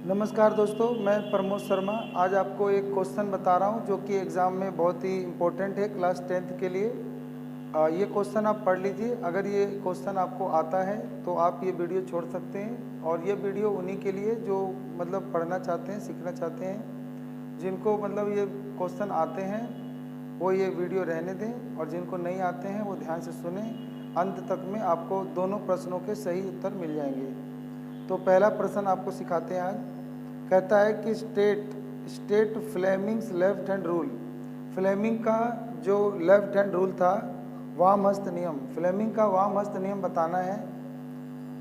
नमस्कार दोस्तों, मैं प्रमोद शर्मा आज आपको एक क्वेश्चन बता रहा हूं जो कि एग्ज़ाम में बहुत ही इम्पोर्टेंट है क्लास 10th के लिए। ये क्वेश्चन आप पढ़ लीजिए। अगर ये क्वेश्चन आपको आता है तो आप ये वीडियो छोड़ सकते हैं, और ये वीडियो उन्हीं के लिए जो मतलब पढ़ना चाहते हैं, सीखना चाहते हैं। जिनको मतलब ये क्वेश्चन आते हैं वो ये वीडियो रहने दें, और जिनको नहीं आते हैं वो ध्यान से सुने। अंत तक में आपको दोनों प्रश्नों के सही उत्तर मिल जाएंगे। तो पहला प्रश्न आपको सिखाते हैं आज। कहता है कि state Fleming's left hand rule. Fleming का जो लेफ्ट हैंड रूल था, वाम हस्त नियम, फ्लेमिंग का वाम हस्त नियम बताना है।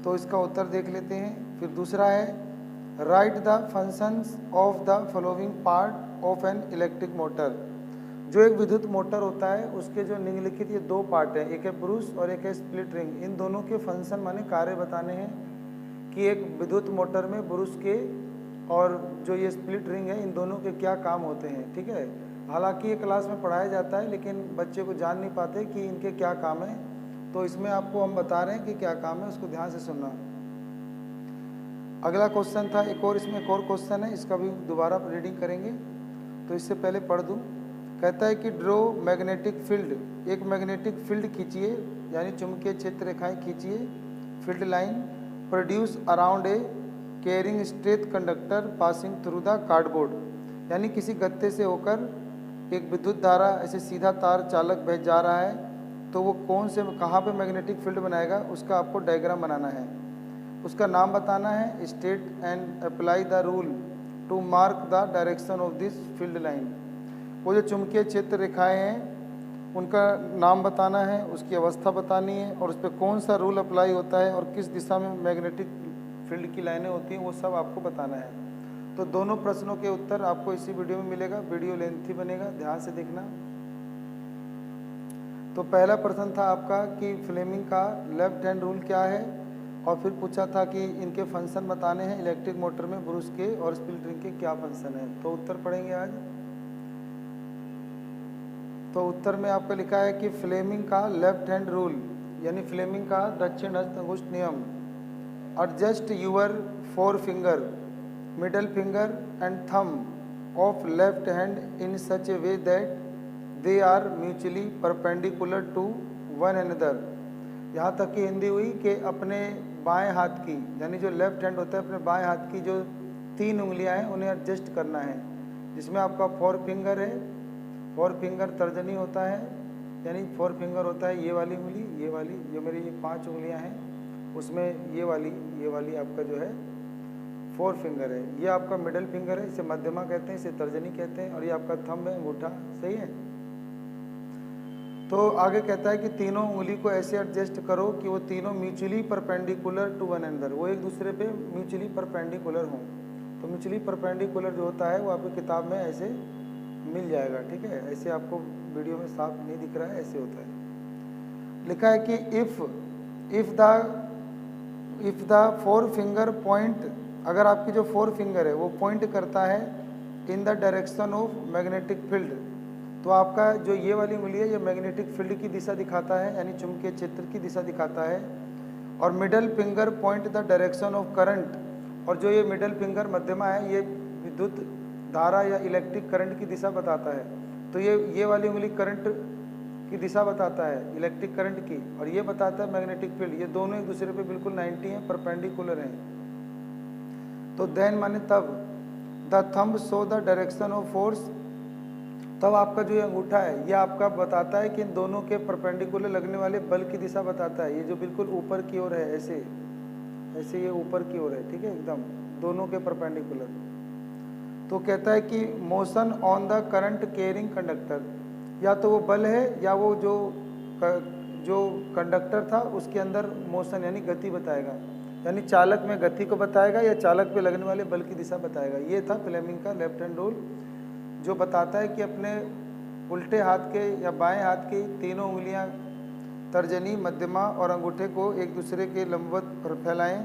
तो इसका उत्तर देख लेते हैं। फिर दूसरा है, right the functions of the following part of an electric motor. जो एक विद्युत मोटर होता है उसके जो निम्नलिखित ये दो पार्ट है, एक है ब्रूश और एक है स्प्लिट रिंग। इन दोनों के फंक्शन माने कार्य बताने हैं कि एक विद्युत मोटर में ब्रूश के और जो ये स्प्लिट रिंग है इन दोनों के क्या काम होते हैं। ठीक है, हालांकि ये क्लास में पढ़ाया जाता है लेकिन बच्चे को जान नहीं पाते कि इनके क्या काम है। तो इसमें आपको हम बता रहे हैं कि क्या काम है, उसको ध्यान से सुनना। अगला क्वेश्चन था इसमें एक और क्वेश्चन है, इसका भी दोबारा रीडिंग करेंगे। तो इससे पहले पढ़ दूँ। कहता है कि ड्रो मैग्नेटिक फील्ड। एक मैग्नेटिक फील्ड खींचिए, यानी चुंबकीय क्षेत्र रेखाएं खींचिए। Field line produce around a carrying straight conductor passing through the cardboard. यानी किसी गत्ते से होकर एक विद्युत धारा ऐसे सीधा तार चालक बह जा रहा है, तो वो कौन से कहाँ पे मैग्नेटिक फील्ड बनाएगा उसका आपको डायग्राम बनाना है। उसका नाम बताना है, state and apply the rule to mark the direction of this field line. वो जो चुंबकीय क्षेत्र रेखाएं हैं उनका नाम बताना है, उसकी अवस्था बतानी है, और उस पर कौन सा रूल अप्लाई होता है और किस दिशा में मैग्नेटिक फील्ड की लाइनें होती हैं, वो सब आपको बताना है। तो दोनों प्रश्नों के उत्तर आपको इसी वीडियो में मिलेगा। वीडियो लेंथी बनेगा, ध्यान से देखना। तो पहला प्रश्न था आपका कि फ्लेमिंग का लेफ्ट हैंड रूल क्या है, और फिर पूछा था कि इनके फंक्शन बताने हैं, इलेक्ट्रिक मोटर में ब्रूश के और स्प्लिट रिंग के क्या फंक्शन है। तो उत्तर पढ़ेंगे आज। तो उत्तर में आपका लिखा है कि फ्लेमिंग का लेफ्ट हैंड रूल, यानी फ्लेमिंग का दक्षिण हस्त अंगुष्ठ नियम। Adjust your four finger, middle finger and thumb of left hand in such a way that they are mutually perpendicular to one another. यहाँ तक कि हिंदी हुई कि अपने बाएं हाथ की, यानी जो लेफ्ट हैंड होता है, अपने बाएं हाथ की जो 3 उंगलियां हैं उन्हें एडजस्ट करना है। जिसमें आपका 4 फिंगर है, 4 फिंगर तर्जनी होता है, यानी 4 फिंगर होता है ये वाली उंगली, ये वाली, जो मेरी ये 5 उंगलियां हैं उसमें ये वाली आपका जो है 4 फिंगर है। ये आपका मिडल फिंगर है, इसे मध्यमा कहते हैं, इसे तर्जनी कहते हैं, और ये आपका थंब है, अंगूठा। सही है। तो आगे कहता है कि तीनों उंगली को ऐसे एडजस्ट करो कि वो तीनों mutually perpendicular to one another, वो एक दूसरे पे म्यूचुअली परपेंडिकुलर हों। तो म्यूचुअली परपेंडिकुलर जो होता है वो आपकी किताब में ऐसे मिल जाएगा। ठीक है, ऐसे आपको वीडियो में साफ नहीं दिख रहा है, ऐसे होता है। लिखा है कि इफ द 4 फिंगर पॉइंट, अगर आपकी जो 4 फिंगर है वो पॉइंट करता है इन the direction of magnetic field, तो आपका जो ये वाली उंगली है ये मैग्नेटिक फील्ड की दिशा दिखाता है, यानी चुंबकीय क्षेत्र की दिशा दिखाता है। और middle finger point the direction of current, और जो ये मिडल फिंगर मध्यमा है ये विद्युत धारा या इलेक्ट्रिक करंट की दिशा बताता है। तो ये वाली उंगली करंट की दिशा बताता है, इलेक्ट्रिक करंट की, और ये बताता है मैग्नेटिक फील्ड। ये दोनों एक दूसरे पे बिल्कुल 90 हैं, परपेंडिकुलर हैं। तो देन माने तब, the thumb show the direction of force, तब आपका जो ये अंगूठा है ये आपका बताता है कि इन दोनों के परपेंडिकुलर लगने वाले बल की दिशा बताता है। ये जो बिल्कुल ऊपर की ओर है, ऐसे ऐसे ये ऊपर की ओर है। ठीक है, एकदम दोनों के परपेंडिकुलर। तो कहता है कि motion on the current carrying conductor, या तो वो बल है या वो जो कंडक्टर था उसके अंदर मोशन यानी गति बताएगा, यानी चालक में गति को बताएगा या चालक पे लगने वाले बल की दिशा बताएगा। ये था फ्लेमिंग का लेफ्ट हैंड रूल, जो बताता है कि अपने उल्टे हाथ के या बाएं हाथ की तीनों उंगलियां तर्जनी, मध्यमा और अंगूठे को एक दूसरे के लंबवत फैलाएं,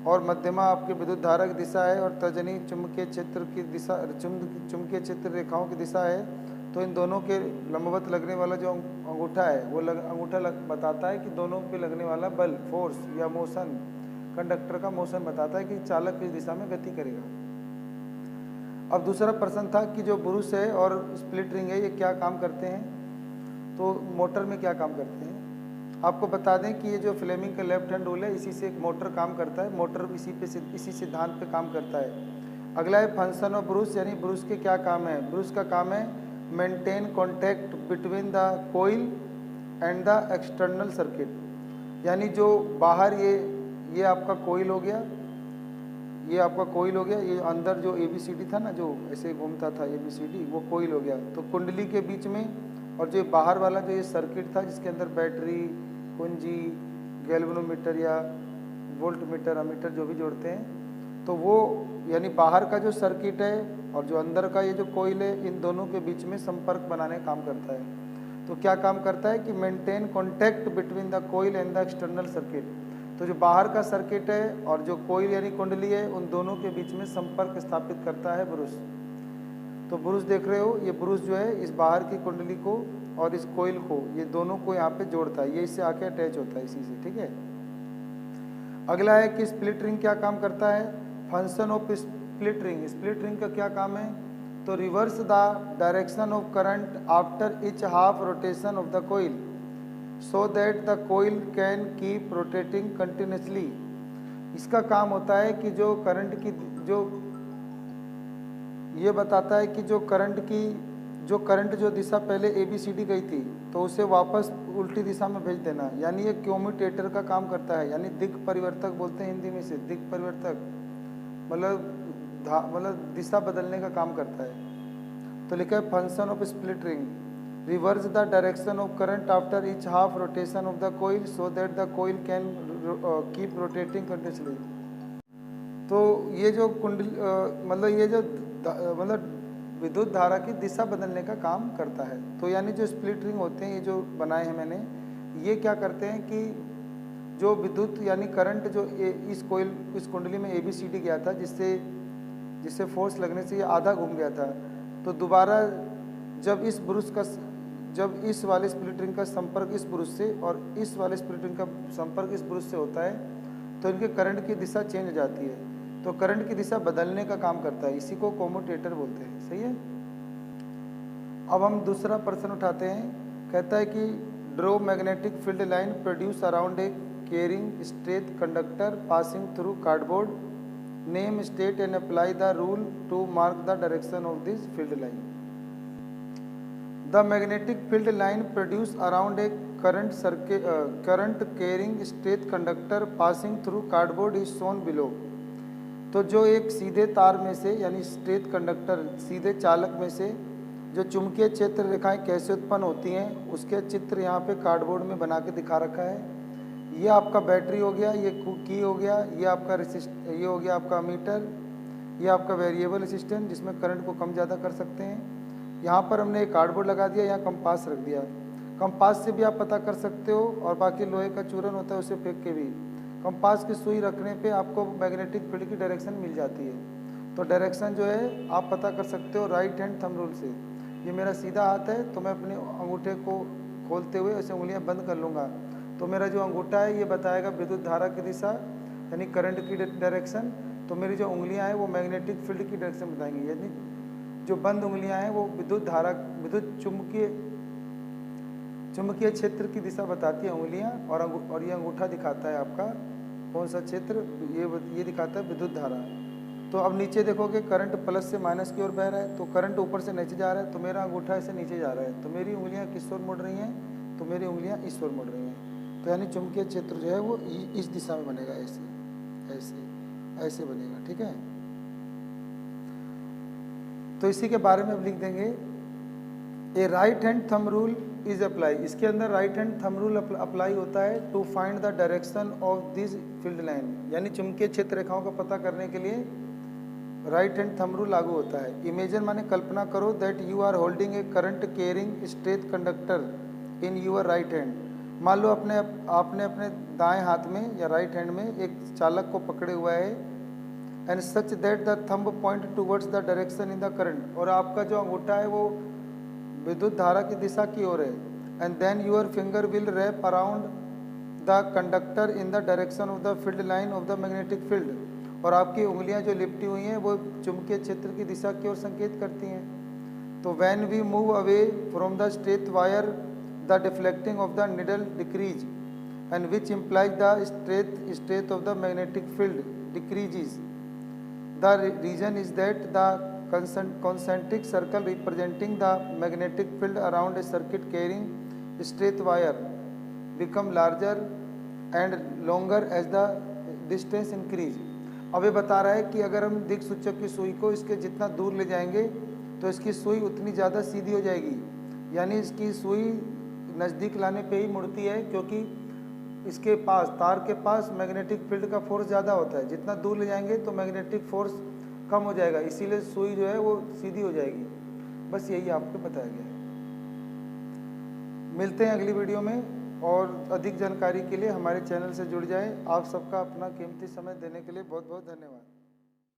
और मध्यमा आपके विद्युत धारा की दिशा है और तर्जनी चुंबकीय क्षेत्र की दिशा, चुंबकीय क्षेत्र रेखाओं की दिशा है। तो इन दोनों के लंबवत लगने वाला जो अंगूठा है वो अंगूठा बताता है कि दोनों पे लगने वाला बल, फोर्स या मोशन कंडक्टर का मोशन बताता है कि चालक किस दिशा में गति करेगा। अब दूसरा प्रश्न था कि जो ब्रूश है और स्प्लिट रिंग है ये क्या काम करते हैं, तो मोटर में क्या काम करते हैं। आपको बता दें कि ये जो फ्लेमिंग का लेफ्ट हैंड रूल है इसी से एक मोटर काम करता है, मोटर इसी सिद्धांत पे काम करता है। अगला है फंक्शन ऑफ ब्रूश, यानी ब्रूश के क्या काम है। ब्रूश का काम है maintain contact between the coil and the external circuit, यानी जो बाहर ये आपका कोइल हो गया, ये आपका कोइल हो गया, ये अंदर जो ABCD था ना जो ऐसे घूमता था ABCD, वो कोइल हो गया। तो कुंडली के बीच में और जो बाहर वाला जो ये सर्किट था जिसके अंदर बैटरी, कुंजी, गैल्वेनोमीटर या वोल्टमीटर, अमीटर जो भी जोड़ते हैं, तो वो यानी बाहर का जो सर्किट है और जो अंदर का ये जो कोइल है, इन दोनों के बीच में संपर्क बनाने का काम करता है। तो क्या काम करता है कि maintain contact between the coil and the external circuit. तो जो बाहर का सर्किट है और जो कोइल यानी कुंडली है, उन दोनों के बीच में संपर्क स्थापित करता है ब्रूश। तो ब्रूश देख रहे हो, ये ब्रूश जो है इस बाहर की कुंडली को और इस कोइल को, ये दोनों को यहाँ पे जोड़ता है, ये इससे आके अटैच होता है इसी से, ठीक है। अगला है कि स्प्लिट रिंग क्या काम करता है। Function of split ring, split ring का क्या काम है, तो reverse the direction of current after each half rotation of the coil so that the coil can keep rotating continuously. इसका काम होता है कि जो करंट की जो ये बताता है कि जो करंट जो दिशा पहले ABCD गई थी तो उसे वापस उल्टी दिशा में भेज देना, यानी ये कम्यूटेटर का काम करता है, यानी दिक् परिवर्तक बोलते हैं हिंदी में से, दिक् परिवर्तक मतलब दिशा बदलने का काम करता है। तो लिखा है function of split ring reverse the direction of current after each half rotation of the coil so that the coil can keep rotating continuously. तो ये जो कुंडली मतलब ये जो मतलब विद्युत धारा की दिशा बदलने का काम करता है। तो यानी जो स्प्लिट रिंग होते हैं, ये जो बनाए हैं मैंने, ये क्या करते हैं कि जो विद्युत यानी करंट जो इस कुंडली में ABCD गया था, जिससे फोर्स लगने से ये आधा घूम गया था, तो दोबारा जब इस वाले स्प्लिट रिंग का संपर्क इस ब्रूश से और इस वाले स्प्लिट रिंग का संपर्क इस ब्रूश से होता है, तो इनके करंट की दिशा चेंज हो जाती है। तो करंट की दिशा बदलने का काम करता है, इसी को कम्यूटेटर बोलते हैं, सही है। अब हम दूसरा प्रश्न उठाते हैं। कहता है कि draw magnetic field line produce around a carrying straight conductor passing through cardboard, name state and apply the rule to mark the direction of this field line. The magnetic field line produce around a current carrying straight conductor passing through cardboard is shown below. तो जो एक सीधे तार में से यानी straight conductor, सीधे चालक में से जो चुंबकीय क्षेत्र रेखाएं कैसे उत्पन्न होती हैं उसके चित्र यहाँ पे कार्डबोर्ड में बना के दिखा रखा है। ये आपका बैटरी हो गया, ये की हो गया, ये हो गया आपका मीटर, ये आपका वेरिएबल रेजिस्टेंस जिसमें करंट को कम ज़्यादा कर सकते हैं। यहाँ पर हमने एक कार्डबोर्ड लगा दिया, यहाँ कंपास रख दिया। कंपास से भी आप पता कर सकते हो, और बाकी लोहे का चूरन होता है उसे फेंक के भी। कंपास की सुई रखने पे आपको मैग्नेटिक फील्ड की डायरेक्शन मिल जाती है। तो डायरेक्शन जो है आप पता कर सकते हो राइट हैंड थंब रूल से। ये मेरा सीधा हाथ है तो मैं अपने अंगूठे को खोलते हुए ऐसे उंगलियां बंद कर लूँगा, तो मेरा जो अंगूठा है ये बताएगा विद्युत धारा की दिशा यानी करंट की डायरेक्शन। तो मेरी जो उंगलियां हैं वो मैग्नेटिक फील्ड की डायरेक्शन बताएंगी, यानी जो बंद उंगलियां हैं वो विद्युत धारा चुंबकीय क्षेत्र की दिशा बताती है उंगलियां, और ये अंगूठा दिखाता है आपका कौन सा क्षेत्र, ये दिखाता है विद्युत धारा। तो अब नीचे देखोगे करंट प्लस से माइनस की ओर बह रहा है, तो करंट ऊपर से नीचे जा रहा है, तो मेरा अंगूठा ऐसे नीचे जा रहा है, तो मेरी उंगलियां किस ओर मुड़ रही हैं, तो मेरी उंगलियां इस ओर मुड़ रही हैं। तो यानी चुंबकीय क्षेत्र जो है वो इस दिशा में बनेगा, ऐसे ऐसे ऐसे बनेगा, ठीक है। तो इसी के बारे में अब लिख देंगे a right hand thumb rule is apply. इसके अंदर right hand thumb rule apply होता है to find the direction of this field line, यानी चुंबकीय क्षेत्र रेखाओं का पता करने के लिए राइट हैंड थंब रूल लागू होता है। इमेजिन माने कल्पना करो that you are holding a current carrying straight conductor in your right hand. मान लो आपने अपने दाएं हाथ में या राइट हैंड में एक चालक को पकड़े हुआ है, and such that the thumb point towards the direction in the current, और आपका जो अंगूठा है वो विद्युत धारा की दिशा की ओर है, and then your finger will wrap around the conductor in the direction of the field line of the magnetic field, और आपकी उंगलियां जो लिपटी हुई हैं वो चुंबकीय क्षेत्र की दिशा की ओर संकेत करती हैं। तो when we move away from the straight wire the deflecting of the needle decrease and which implies the strength of the magnetic field decreases. The reason is that the concentric circle representing the magnetic field around a circuit carrying straight wire become larger and longer as the distance increase। अब ये बता रहा है कि अगर हम दिक् सूचक की सुई को इसके जितना दूर ले जाएंगे तो इसकी सुई उतनी ज़्यादा सीधी हो जाएगी, यानी इसकी सुई नज़दीक लाने पे ही मुड़ती है, क्योंकि इसके पास तार के पास मैग्नेटिक फील्ड का फोर्स ज़्यादा होता है। जितना दूर ले जाएंगे तो मैग्नेटिक फोर्स कम हो जाएगा, इसीलिए सुई जो है वो सीधी हो जाएगी। बस यही आपको बताया गया है। मिलते हैं अगली वीडियो में, और अधिक जानकारी के लिए हमारे चैनल से जुड़ जाएं। आप सबका अपना कीमती समय देने के लिए बहुत बहुत धन्यवाद।